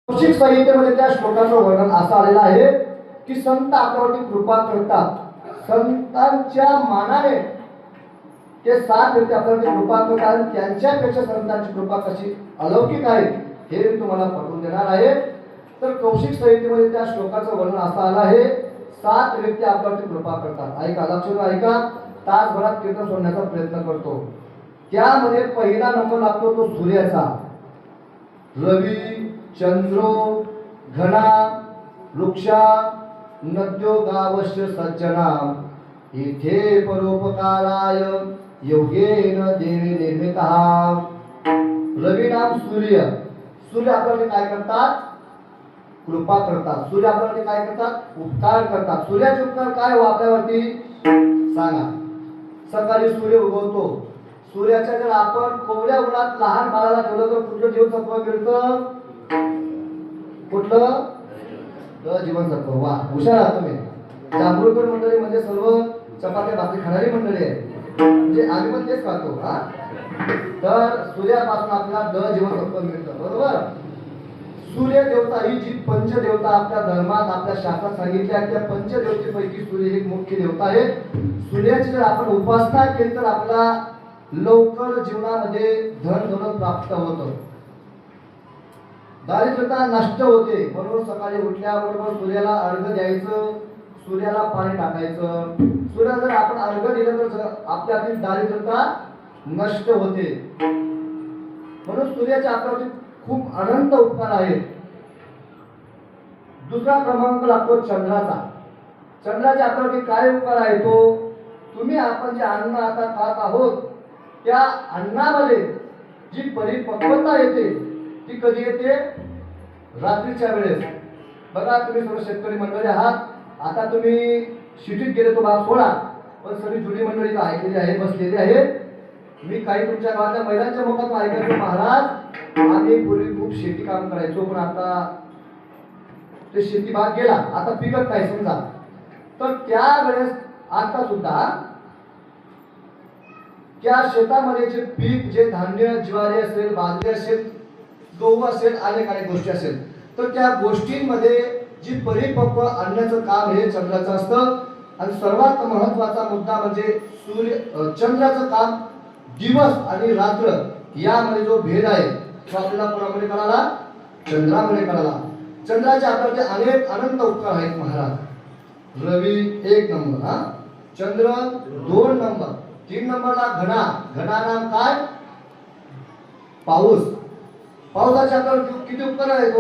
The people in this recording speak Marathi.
कौशिक संहितेमध्ये त्या श्लोकाचं वर्णन असं आलेलं आहे की संत आपल्यावरती कृपा करतात. संतांच्या मानाने ते 7 व्यक्ती आपल्यावरती कृपा करतात. त्यांच्यापेक्षा संतांची कृपा कशी अलौकिक आहे हे मी तुम्हाला पटवून देणार आहे. तर कौशिक संहितेमध्ये त्या श्लोकाचं वर्णन असं आलं आहे, 7 व्यक्ती आपल्यावरती कृपा करतात. ऐका, लक्षात ऐका. तासभरात कीर्तन सोडण्याचा प्रयत्न करतो. त्यामध्ये पहिला नंबर लागतो तो सूर्याचा. रवी, चंद्रो, घना, वृक्षा, नद्यो गावश्य सज्जना, इथे परोपकाराय योगेन देवी निर्मितः. रवी नाम सूर्य. सूर्य आपल्याला काय करतात? कृपा करतात. सूर्य आपल्याला काय करतात? उपकार करतात. सूर्याचे उपकार काय हो आपल्यावरती? सांगा. सकाळी सूर्य उगवतो. सूर्याच्या जर आपण कोवळ्या उन्हात लहान बाळाला ठेवलं तर कुठलं जीवनसत्व मिळतं? कुठलं? जीवनसत्व. वा, हुशार आहात तुम्ही. जांभूळकर मंडळी म्हणजे सर्व चपात्या भाकरी खाणारी मंडळी आहे. म्हणजे आम्ही पण तेच खातो. हा, तर सूर्यापासून आपल्याला जीवनसत्व मिळतं. बरोबर. सूर्य देवता ही जी पंचदेवता आपल्या धर्मात आपल्या शास्त्रात सांगितल्या त्या पंचदेवतेपैकी सूर्य एक मुख्य देवता आहे. सूर्याची जर आपण उपासना केली तर आपला लवकर जीवनामध्ये धन दौलत प्राप्त होतं, दारिद्र्यता नष्ट होते. म्हणून सकाळी उठल्याबरोबर सूर्याला अर्घ्य द्यायचं, सूर्याला पाणी टाकायचं. सूर्याला जर आपण अर्घ्य दिलं तर आपल्यातील दारिद्र्यता नष्ट होते. म्हणून सूर्याचे आपल्यावरती खूप अनंत उपकार आहेत. दुसरा क्रमांक लागतो चंद्राचा. चंद्राचे आपल्यावरती काय उपकार आहे? तो तुम्ही आपण जे अन्न आता खात आहोत त्या अन्नामध्ये जी परिपक्वता येते ती कधी येते? रात्रीच्या वेळेस. बघा, तुम्ही सर्व शेतकरी मंडळी आहात. आता तुम्ही सिटीत गेले तो भाग सोडा, पण सगळी जुनी मंडळी ऐकलेली आहे, बसलेली आहे. मी काही तुमच्या गावातल्या महिलांच्या मुखातून ऐकायचो, महाराज आम्ही पूर्वी खूप शेती काम करायचो, पण आता ते शेती भाग गेला, आता पिकत नाही समजा. तर त्यावेळेस आता सुद्धा त्या शेतामध्ये जे पीक, जे धान्य, ज्वारी असेल, बाजरी असेल, गहू असेल, अनेक गोष्टी असेल, तर त्या गोष्टींमध्ये जी परिपक्व आणण्याचं काम हे चंद्राचं असतं. आणि सर्वात महत्वाचा मुद्दा म्हणजे चंद्राचं काम दिवस आणि रात्र यामध्ये जो भेद आहे तो आपल्याला कोणामुळे कळाला? चंद्रामुळे कळाला. चंद्राचे आपल्याकडे अनेक अनंत उपकार आहेत महाराज. रवी 1 नंबर, हा, चंद्र 2 नंबर, 3 नंबरला घना. घना नाम काय? पाऊस. पावसाचे आपल्याला किती उपकार आहेत?